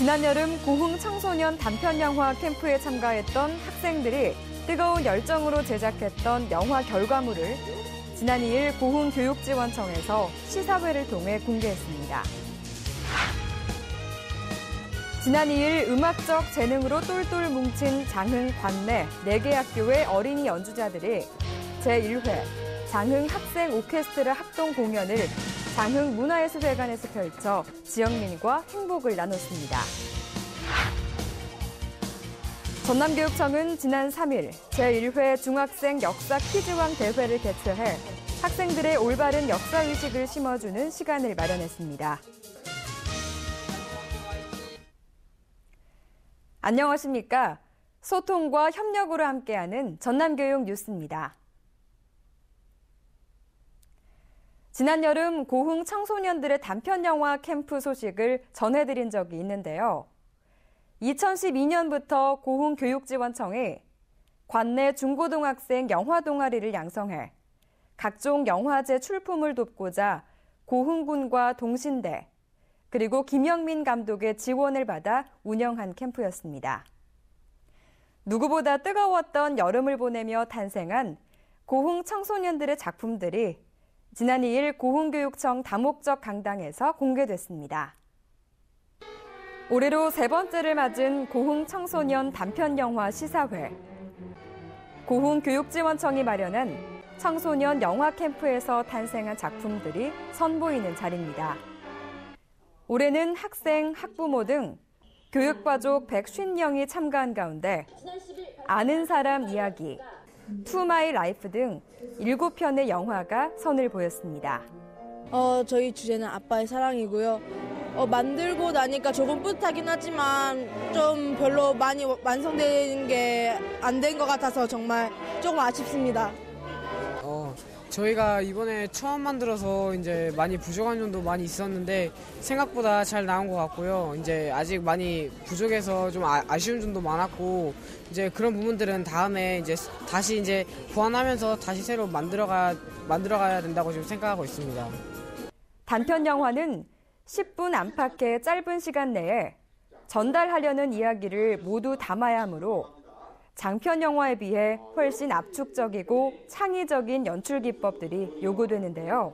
지난 여름 고흥 청소년 단편영화 캠프에 참가했던 학생들이 뜨거운 열정으로 제작했던 영화 결과물을 지난 2일 고흥교육지원청에서 시사회를 통해 공개했습니다. 지난 2일 음악적 재능으로 똘똘 뭉친 장흥 관내 4개 학교의 어린이 연주자들이 제1회 장흥 학생 오케스트라 합동 공연을 장흥 문화예술회관에서 펼쳐 지역민과 행복을 나눴습니다. 전남교육청은 지난 3일 제1회 중학생 역사 퀴즈왕 대회를 개최해 학생들의 올바른 역사의식을 심어주는 시간을 마련했습니다. 안녕하십니까? 소통과 협력으로 함께하는 전남교육 뉴스입니다. 지난 여름 고흥 청소년들의 단편영화 캠프 소식을 전해드린 적이 있는데요. 2012년부터 고흥교육지원청이 관내 중고등학생 영화 동아리를 양성해 각종 영화제 출품을 돕고자 고흥군과 동신대, 그리고 김영민 감독의 지원을 받아 운영한 캠프였습니다. 누구보다 뜨거웠던 여름을 보내며 탄생한 고흥 청소년들의 작품들이 지난 2일 고흥교육청 다목적 강당에서 공개됐습니다. 올해로 3번째를 맞은 고흥 청소년 단편영화 시사회. 고흥교육지원청이 마련한 청소년 영화 캠프에서 탄생한 작품들이 선보이는 자리입니다. 올해는 학생, 학부모 등 교육가족 150명이 참가한 가운데 아는 사람 이야기, 투 마이 라이프 등 7편의 영화가 선을 보였습니다. 저희 주제는 아빠의 사랑이고요. 만들고 나니까 조금 뿌듯하긴 하지만 좀 별로 많이 완성된 게 안 된 것 같아서 정말 조금 아쉽습니다. 저희가 이번에 처음 만들어서 이제 많이 부족한 점도 많이 있었는데 생각보다 잘 나온 것 같고요. 이제 아직 많이 부족해서 좀 아쉬운 점도 많았고 이제 그런 부분들은 다음에 이제 다시 이제 보완하면서 다시 새로 만들어가야 된다고 지금 생각하고 있습니다. 단편 영화는 10분 안팎의 짧은 시간 내에 전달하려는 이야기를 모두 담아야 하므로 장편 영화에 비해 훨씬 압축적이고 창의적인 연출 기법들이 요구되는데요.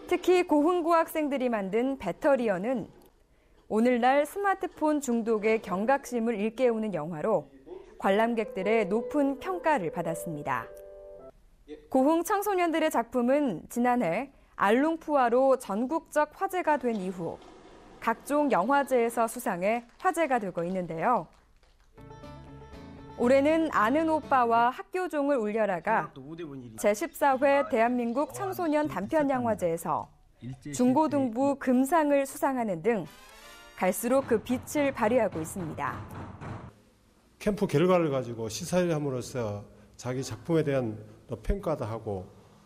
특히 고흥고 학생들이 만든 배터리어는 오늘날 스마트폰 중독의 경각심을 일깨우는 영화로 관람객들의 높은 평가를 받았습니다. 고흥 청소년들의 작품은 지난해 알룽푸아로 전국적 화제가 된 이후 각종 영화제에서 수상해 화제가 되고 있는데요. 올해는 아는 오빠와 학교종을 울려라가 제14회 대한민국 청소년 단편영화제에서 중고등부 금상을 수상하는 등 갈수록 그 빛을 발휘하고 있습니다. 캠프 결과를 가지고 시사를 함으로써 자기 작품에 대한 또 평가도 하고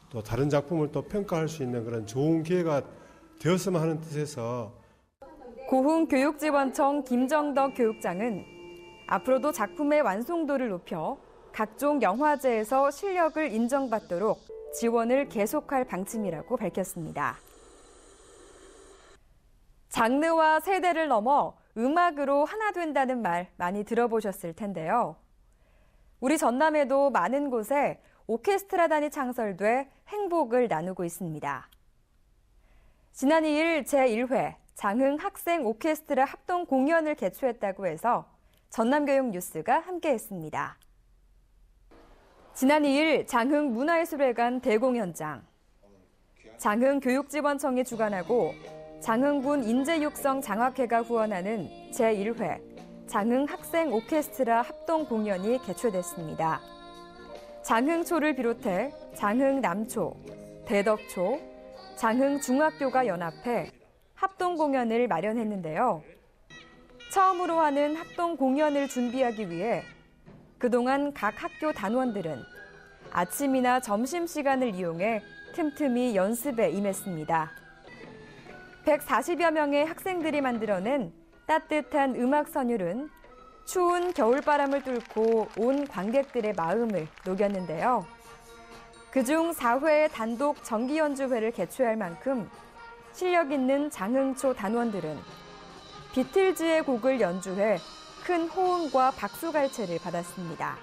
또 다른 작품을 또 평가할 수 있는 그런 좋은 기회가 되었으면 하는 뜻에서 고흥교육지원청 김정덕 교육장은 앞으로도 작품의 완성도를 높여 각종 영화제에서 실력을 인정받도록 지원을 계속할 방침이라고 밝혔습니다. 장르와 세대를 넘어 음악으로 하나 된다는 말 많이 들어보셨을 텐데요. 우리 전남에도 많은 곳에 오케스트라단이 창설돼 행복을 나누고 있습니다. 지난 2일 제1회 장흥 학생 오케스트라 합동 공연을 개최했다고 해서 전남교육뉴스가 함께했습니다. 지난 2일 장흥 문화예술회관 대공연장. 장흥교육지원청이 주관하고 장흥군 인재육성 장학회가 후원하는 제1회 장흥 학생 오케스트라 합동 공연이 개최됐습니다. 장흥초를 비롯해 장흥남초, 대덕초, 장흥중학교가 연합해 합동 공연을 마련했는데요. 처음으로 하는 합동 공연을 준비하기 위해 그동안 각 학교 단원들은 아침이나 점심시간을 이용해 틈틈이 연습에 임했습니다. 140여 명의 학생들이 만들어낸 따뜻한 음악 선율은 추운 겨울바람을 뚫고 온 관객들의 마음을 녹였는데요. 그중 4회의 단독 정기연주회를 개최할 만큼 실력 있는 장흥초 단원들은 비틀즈의 곡을 연주해 큰 호응과 박수갈채를 받았습니다.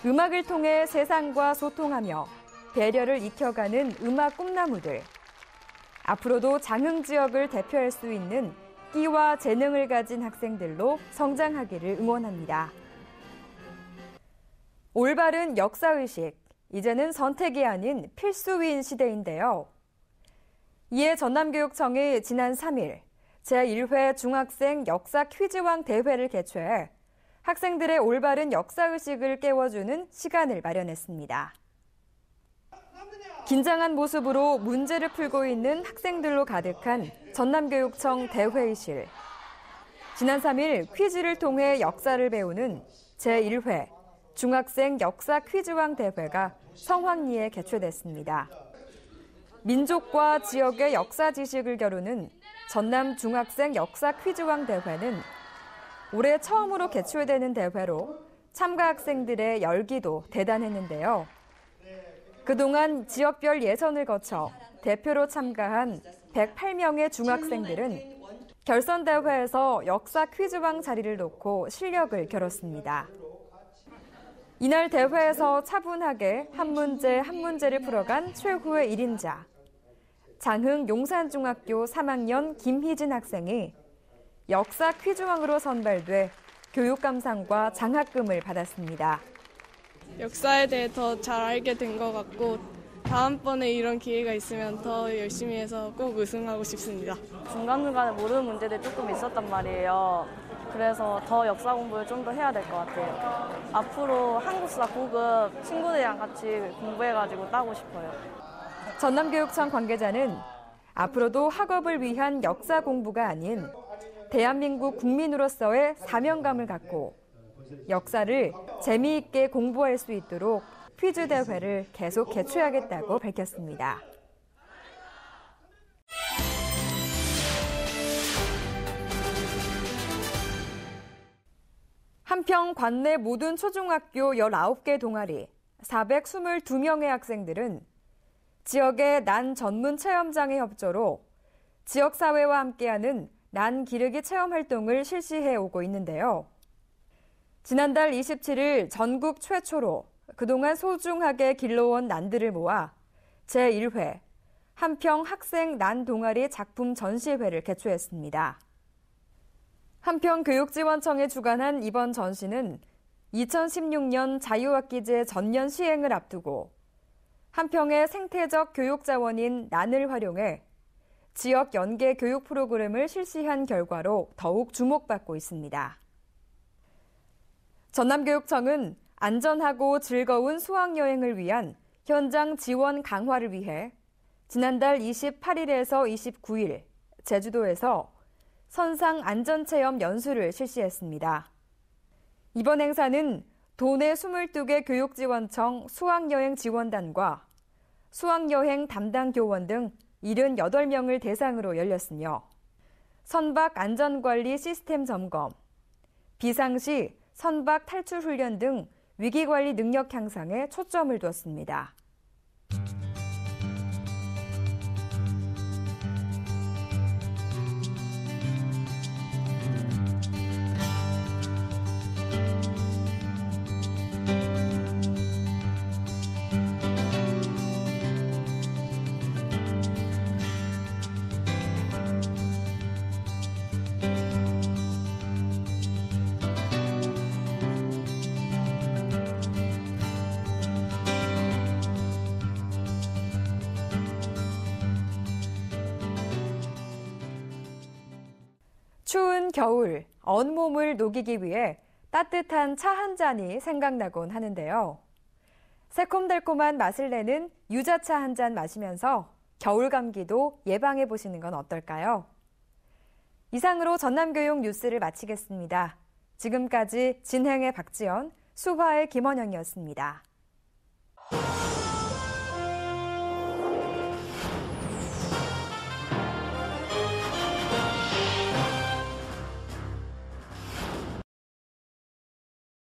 음악을 통해 세상과 소통하며 배려를 익혀가는 음악 꿈나무들. 앞으로도 장흥 지역을 대표할 수 있는 끼와 재능을 가진 학생들로 성장하기를 응원합니다. 올바른 역사의식, 이제는 선택이 아닌 필수인 시대인데요. 이에 전남교육청이 지난 3일 제1회 중학생 역사 퀴즈왕 대회를 개최해 학생들의 올바른 역사의식을 깨워주는 시간을 마련했습니다. 긴장한 모습으로 문제를 풀고 있는 학생들로 가득한 전남교육청 대회의실. 지난 3일 퀴즈를 통해 역사를 배우는 제1회 중학생 역사 퀴즈왕 대회가 성황리에 개최됐습니다. 민족과 지역의 역사 지식을 겨루는 전남 중학생 역사 퀴즈왕 대회는 올해 처음으로 개최되는 대회로 참가 학생들의 열기도 대단했는데요. 그동안 지역별 예선을 거쳐 대표로 참가한 108명의 중학생들은 결선 대회에서 역사 퀴즈왕 자리를 놓고 실력을 겨뤘습니다. 이날 대회에서 차분하게 한 문제 한 문제를 풀어간 최후의 1인자. 장흥 용산중학교 3학년 김희진 학생이 역사 퀴즈왕으로 선발돼 교육감상과 장학금을 받았습니다. 역사에 대해 더 잘 알게 된 것 같고 다음번에 이런 기회가 있으면 더 열심히 해서 꼭 우승하고 싶습니다. 중간중간에 모르는 문제들이 조금 있었단 말이에요. 그래서 더 역사 공부를 좀 더 해야 될 것 같아요. 앞으로 한국사 9급 친구들이랑 같이 공부해가지고 따고 싶어요. 전남교육청 관계자는 앞으로도 학업을 위한 역사 공부가 아닌 대한민국 국민으로서의 사명감을 갖고 역사를 재미있게 공부할 수 있도록 퀴즈 대회를 계속 개최하겠다고 밝혔습니다. 한평 관내 모든 초중학교 19개 동아리 422명의 학생들은 지역의 난 전문 체험장의 협조로 지역사회와 함께하는 난 기르기 체험 활동을 실시해 오고 있는데요. 지난달 27일 전국 최초로 그동안 소중하게 길러온 난들을 모아 제1회 한평 학생 난 동아리 작품 전시회를 개최했습니다. 한평교육지원청이 주관한 이번 전시는 2016년 자유학기제 전면 시행을 앞두고 한평의 생태적 교육 자원인 난을 활용해 지역 연계 교육 프로그램을 실시한 결과로 더욱 주목받고 있습니다. 전남교육청은 안전하고 즐거운 수학여행을 위한 현장 지원 강화를 위해 지난달 28일에서 29일 제주도에서 선상 안전체험 연수를 실시했습니다. 이번 행사는 도내 22개 교육지원청 수학여행 지원단과 수학여행 담당 교원 등 78명을 대상으로 열렸으며 선박 안전관리 시스템 점검, 비상시 선박 탈출 훈련 등 위기관리 능력 향상에 초점을 두었습니다. 추운 겨울, 온몸을 녹이기 위해 따뜻한 차 한 잔이 생각나곤 하는데요. 새콤달콤한 맛을 내는 유자차 한 잔 마시면서 겨울 감기도 예방해 보시는 건 어떨까요? 이상으로 전남교육 뉴스를 마치겠습니다. 지금까지 진행의 박지연, 수화의 김원영이었습니다.